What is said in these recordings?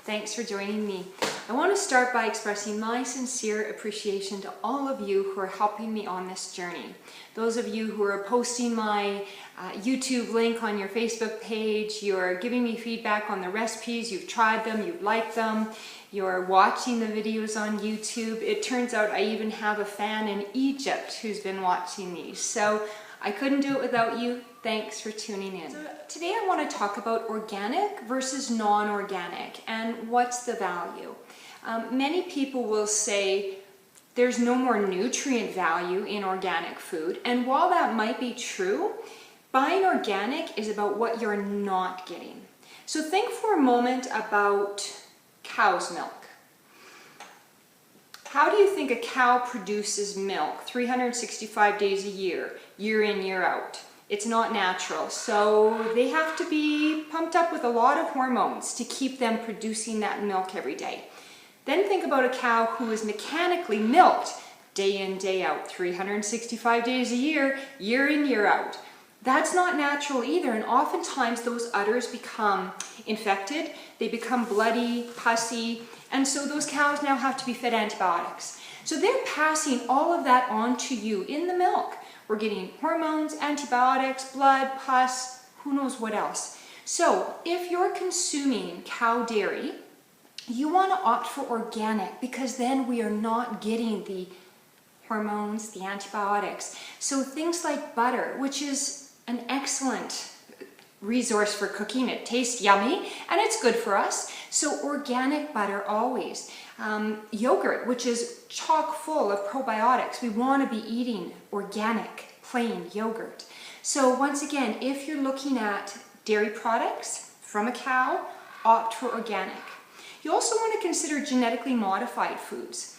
Thanks for joining me. I want to start by expressing my sincere appreciation to all of you who are helping me on this journey. Those of you who are posting my YouTube link on your Facebook page, you're giving me feedback on the recipes, you've tried them, you've liked them, you're watching the videos on YouTube. It turns out I even have a fan in Egypt who's been watching these. So I couldn't do it without you. Thanks for tuning in. So today I want to talk about organic versus non-organic and what's the value. Many people will say there's no more nutrient value in organic food, and while that might be true, buying organic is about what you're not getting. So think for a moment about cow's milk. How do you think a cow produces milk 365 days a year in, year out? It's not natural, so they have to be pumped up with a lot of hormones to keep them producing that milk every day. Then think about a cow who is mechanically milked day in, day out, 365 days a year in, year out. That's not natural either, and oftentimes those udders become infected, they become bloody, pussy, and so those cows now have to be fed antibiotics. So they're passing all of that on to you in the milk. We're getting hormones, antibiotics, blood, pus, who knows what else. So if you're consuming cow dairy, you want to opt for organic because then we are not getting the hormones, the antibiotics. So things like butter, which is an excellent resource for cooking. It tastes yummy and it's good for us. So organic butter always. Yogurt, which is chock full of probiotics. We want to be eating organic, plain yogurt. So once again, if you're looking at dairy products from a cow, opt for organic. You also want to consider genetically modified foods.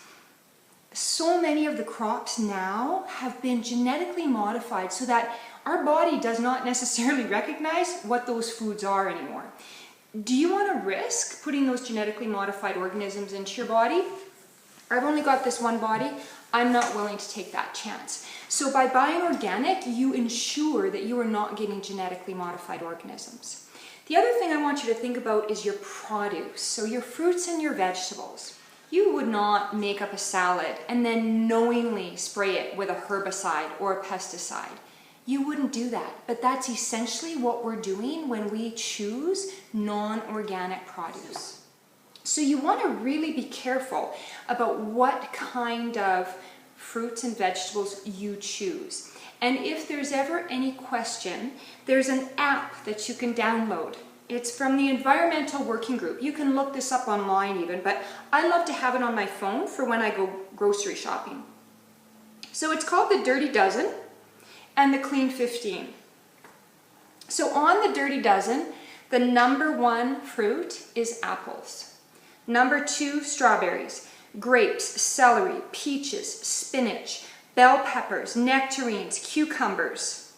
So many of the crops now have been genetically modified so that our body does not necessarily recognize what those foods are anymore. Do you want to risk putting those genetically modified organisms into your body? I've only got this one body. I'm not willing to take that chance. So by buying organic, you ensure that you are not getting genetically modified organisms. The other thing I want you to think about is your produce, so your fruits and your vegetables. You would not make up a salad and then knowingly spray it with a herbicide or a pesticide. You wouldn't do that, but that's essentially what we're doing when we choose non-organic produce. So you want to really be careful about what kind of fruits and vegetables you choose. And if there's ever any question, there's an app that you can download. It's from the Environmental Working Group. You can look this up online even, but I love to have it on my phone for when I go grocery shopping. So it's called the Dirty Dozen and the Clean 15. So on the Dirty Dozen, the number one fruit is apples. Number two, strawberries, grapes, celery, peaches, spinach, bell peppers, nectarines, cucumbers,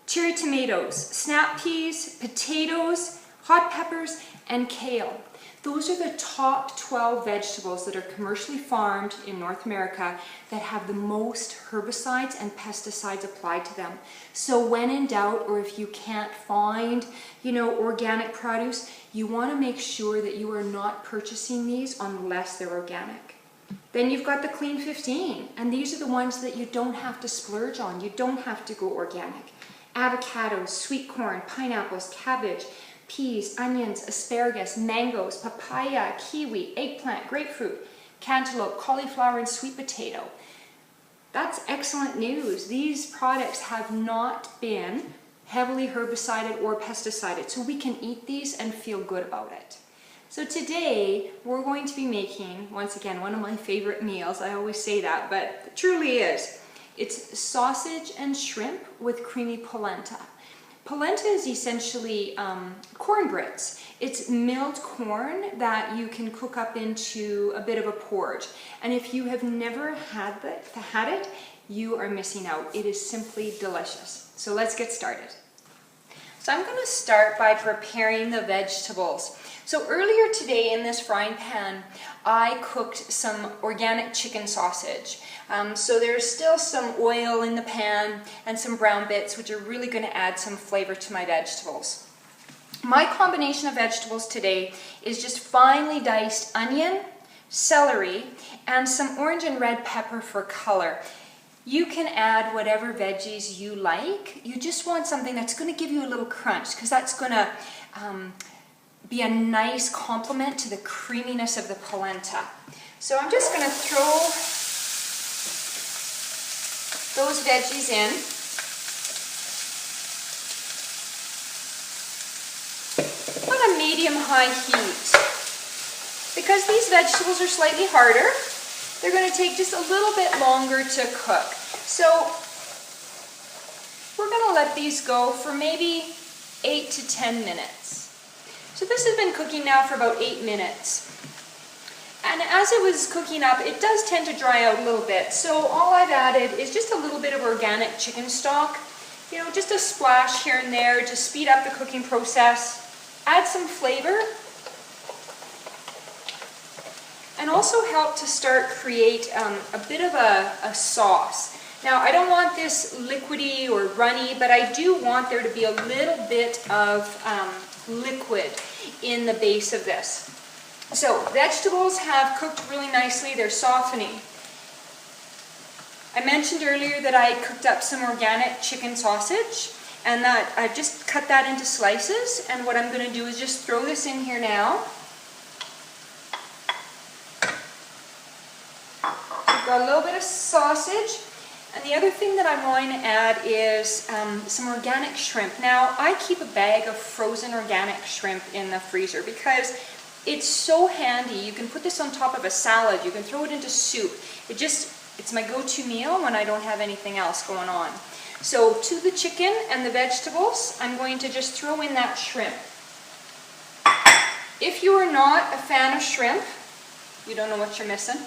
cherry tomatoes, snap peas, potatoes, hot peppers, and kale. Those are the top 12 vegetables that are commercially farmed in North America that have the most herbicides and pesticides applied to them. So when in doubt, or if you can't find, organic produce, you want to make sure that you are not purchasing these unless they're organic. Then you've got the Clean 15, and these are the ones that you don't have to splurge on. You don't have to go organic. Avocados, sweet corn, pineapples, cabbage, peas, onions, asparagus, mangoes, papaya, kiwi, eggplant, grapefruit, cantaloupe, cauliflower, and sweet potato. That's excellent news. These products have not been heavily herbicided or pesticided, so we can eat these and feel good about it. So today, we're going to be making, once again, one of my favorite meals. I always say that, but it truly is. It's sausage and shrimp with creamy polenta. Polenta is essentially corn grits. It's milled corn that you can cook up into a bit of a porridge. And if you have never had it, you are missing out. It is simply delicious. So let's get started. So I'm going to start by preparing the vegetables. So earlier today in this frying pan, I cooked some organic chicken sausage. So there's still some oil in the pan and some brown bits, which are really going to add some flavor to my vegetables. My combination of vegetables today is just finely diced onion, celery, and some orange and red pepper for color. You can add whatever veggies you like. You just want something that's going to give you a little crunch, because that's going to be a nice complement to the creaminess of the polenta. So I'm just going to throw those veggies in. On a medium-high heat. Because these vegetables are slightly harder, they're going to take just a little bit longer to cook. So we're going to let these go for maybe 8 to 10 minutes. So this has been cooking now for about 8 minutes. And as it was cooking up, it does tend to dry out a little bit. So all I've added is just a little bit of organic chicken stock. You know, just a splash here and there to speed up the cooking process. Add some flavor. And also help to start create a bit of a sauce. Now, I don't want this liquidy or runny, but I do want there to be a little bit of liquid in the base of this. So, vegetables have cooked really nicely. They're softening. I mentioned earlier that I cooked up some organic chicken sausage, and that I just cut that into slices. And what I'm going to do is just throw this in here now. I've got a little bit of sausage. And the other thing that I'm going to add is some organic shrimp. Now, I keep a bag of frozen organic shrimp in the freezer because it's so handy. You can put this on top of a salad. You can throw it into soup. It's my go-to meal when I don't have anything else going on. So to the chicken and the vegetables, I'm going to just throw in that shrimp. If you are not a fan of shrimp, you don't know what you're missing.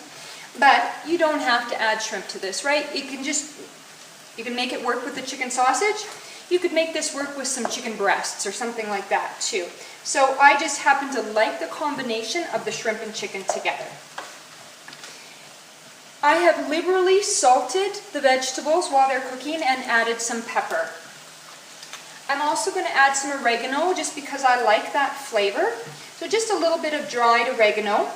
But you don't have to add shrimp to this, right? You can make it work with the chicken sausage. You could make this work with some chicken breasts or something like that too. So I just happen to like the combination of the shrimp and chicken together. I have liberally salted the vegetables while they're cooking and added some pepper. I'm also going to add some oregano just because I like that flavor. So just a little bit of dried oregano.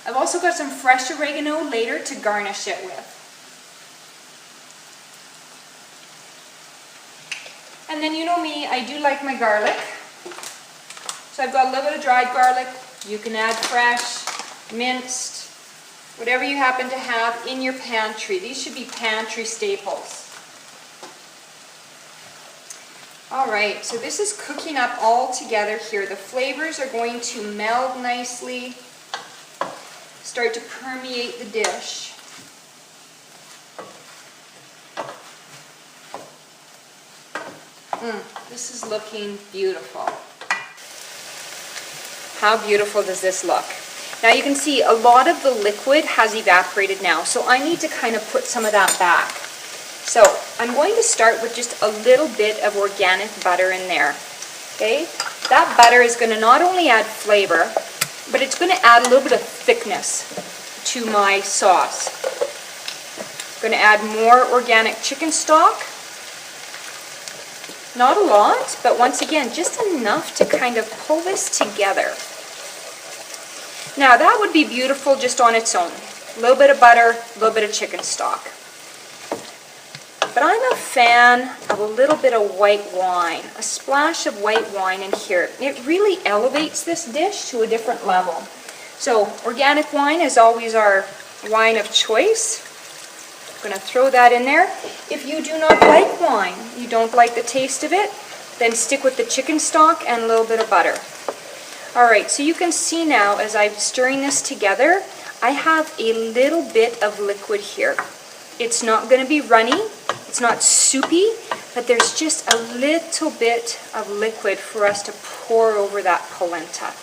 I've also got some fresh oregano later to garnish it with. And then you know me, I do like my garlic. So I've got a little bit of dried garlic. You can add fresh, minced, whatever you happen to have in your pantry. These should be pantry staples. Alright, so this is cooking up all together here. The flavors are going to meld nicely. Start to permeate the dish. This is looking beautiful. How beautiful does this look? Now you can see a lot of the liquid has evaporated now, so I need to kind of put some of that back. So I'm going to start with just a little bit of organic butter in there. Okay? That butter is going to not only add flavor, but it's going to add a little bit of thickness to my sauce. I'm going to add more organic chicken stock. Not a lot, but once again, just enough to kind of pull this together. Now that would be beautiful just on its own. A little bit of butter, a little bit of chicken stock. But I'm a fan of a little bit of white wine, a splash of white wine in here. It really elevates this dish to a different level. So organic wine is always our wine of choice. I'm going to throw that in there. If you do not like wine, you don't like the taste of it, then stick with the chicken stock and a little bit of butter. Alright, so you can see now as I'm stirring this together, I have a little bit of liquid here. It's not going to be runny, it's not soupy, but there's just a little bit of liquid for us to pour over that polenta.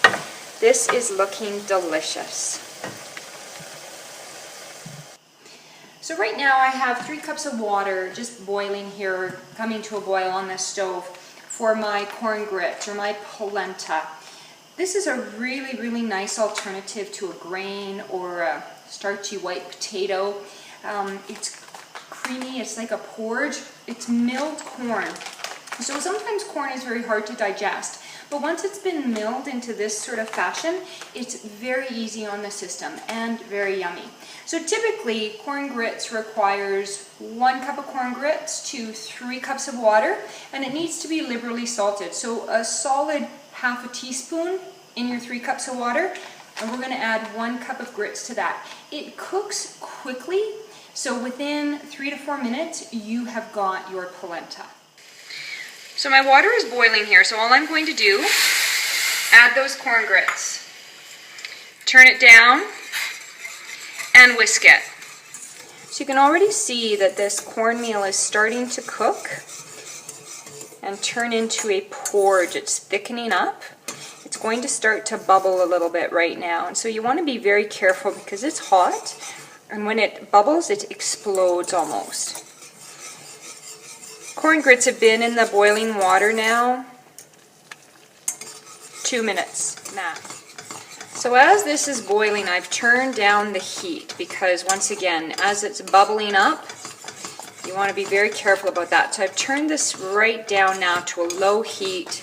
This is looking delicious. So right now I have 3 cups of water just boiling here, coming to a boil on this stove for my corn grits or my polenta. This is a really, really nice alternative to a grain or a starchy white potato. It's creamy, it's like a porridge. It's milled corn. So sometimes corn is very hard to digest. But once it's been milled into this sort of fashion, it's very easy on the system and very yummy. So typically, corn grits requires 1 cup of corn grits to 3 cups of water, and it needs to be liberally salted. So a solid half a teaspoon in your 3 cups of water, and we're gonna add 1 cup of grits to that. It cooks quickly, so within 3 to 4 minutes, you have got your polenta. So my water is boiling here, so all I'm going to do, add those corn grits, turn it down, and whisk it. So you can already see that this cornmeal is starting to cook and turn into a porridge. It's thickening up. It's going to start to bubble a little bit right now, and so you want to be very careful because it's hot, and when it bubbles, it explodes almost. Corn grits have been in the boiling water now 2 minutes max. So as this is boiling, I've turned down the heat because once again, as it's bubbling up, you want to be very careful about that. So I've turned this right down now to a low heat.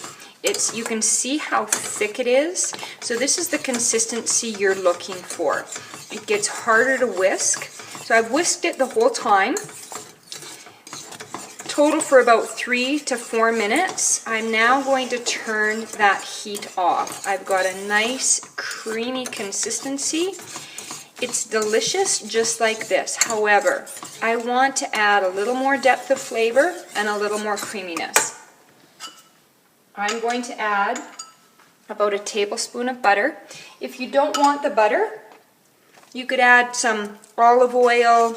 You can see how thick it is. So this is the consistency you're looking for. It gets harder to whisk. So I've whisked it the whole time. Total for about 3 to 4 minutes. I'm now going to turn that heat off. I've got a nice creamy consistency. It's delicious just like this. However, I want to add a little more depth of flavor and a little more creaminess. I'm going to add about a tablespoon of butter. If you don't want the butter, you could add some olive oil,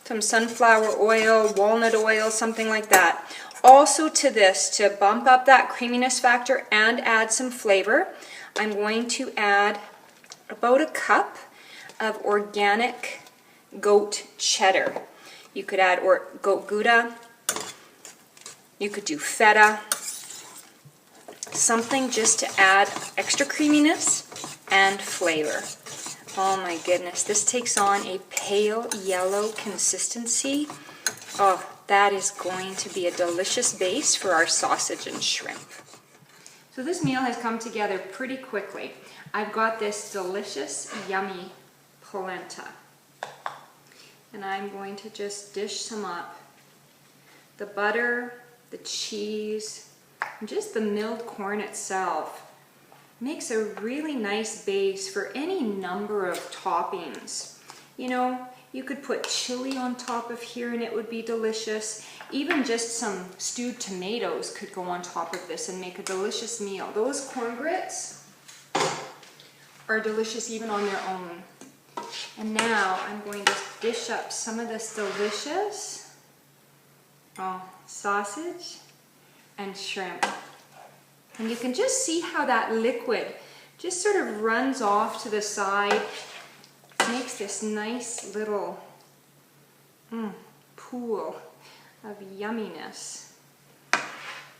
some sunflower oil, walnut oil, something like that. Also to this, to bump up that creaminess factor and add some flavor, I'm going to add about a cup of organic goat cheddar. You could add goat Gouda, you could do feta, something just to add extra creaminess and flavor. Oh my goodness, this takes on a pale yellow consistency. Oh, that is going to be a delicious base for our sausage and shrimp. So this meal has come together pretty quickly. I've got this delicious, yummy polenta. And I'm going to just dish some up. The butter, the cheese, and just the milled corn itself makes a really nice base for any number of toppings. You know, you could put chili on top of here and it would be delicious. Even just some stewed tomatoes could go on top of this and make a delicious meal. Those corn grits are delicious even on their own. And now I'm going to dish up some of this delicious sausage and shrimp. And you can just see how that liquid just sort of runs off to the side. Makes this nice little pool of yumminess.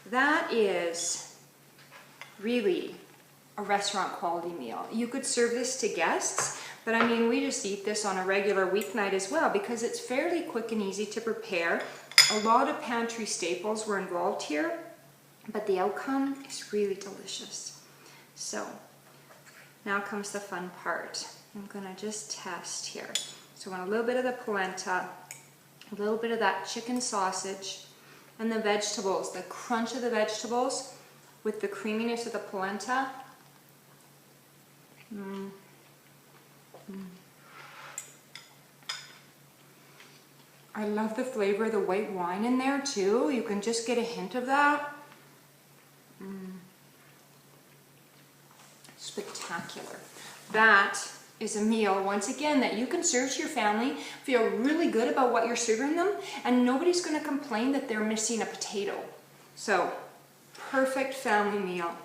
That is really a restaurant quality meal. You could serve this to guests, but I mean, we just eat this on a regular weeknight as well because it's fairly quick and easy to prepare. A lot of pantry staples were involved here, but the outcome is really delicious. So now comes the fun part. I'm gonna just test here. So I want a little bit of the polenta, a little bit of that chicken sausage, and the vegetables, the crunch of the vegetables with the creaminess of the polenta. I love the flavor of the white wine in there too. You can just get a hint of that. Spectacular. That is a meal, once again, that you can serve to your family, feel really good about what you're serving them, and nobody's going to complain that they're missing a potato. So, perfect family meal.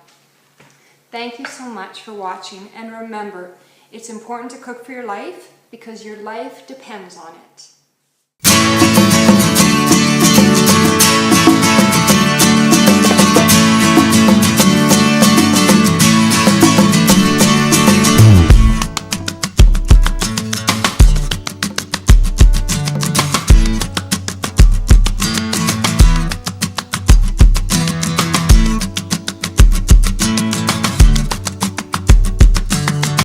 Thank you so much for watching, and remember, it's important to cook for your life because your life depends on it.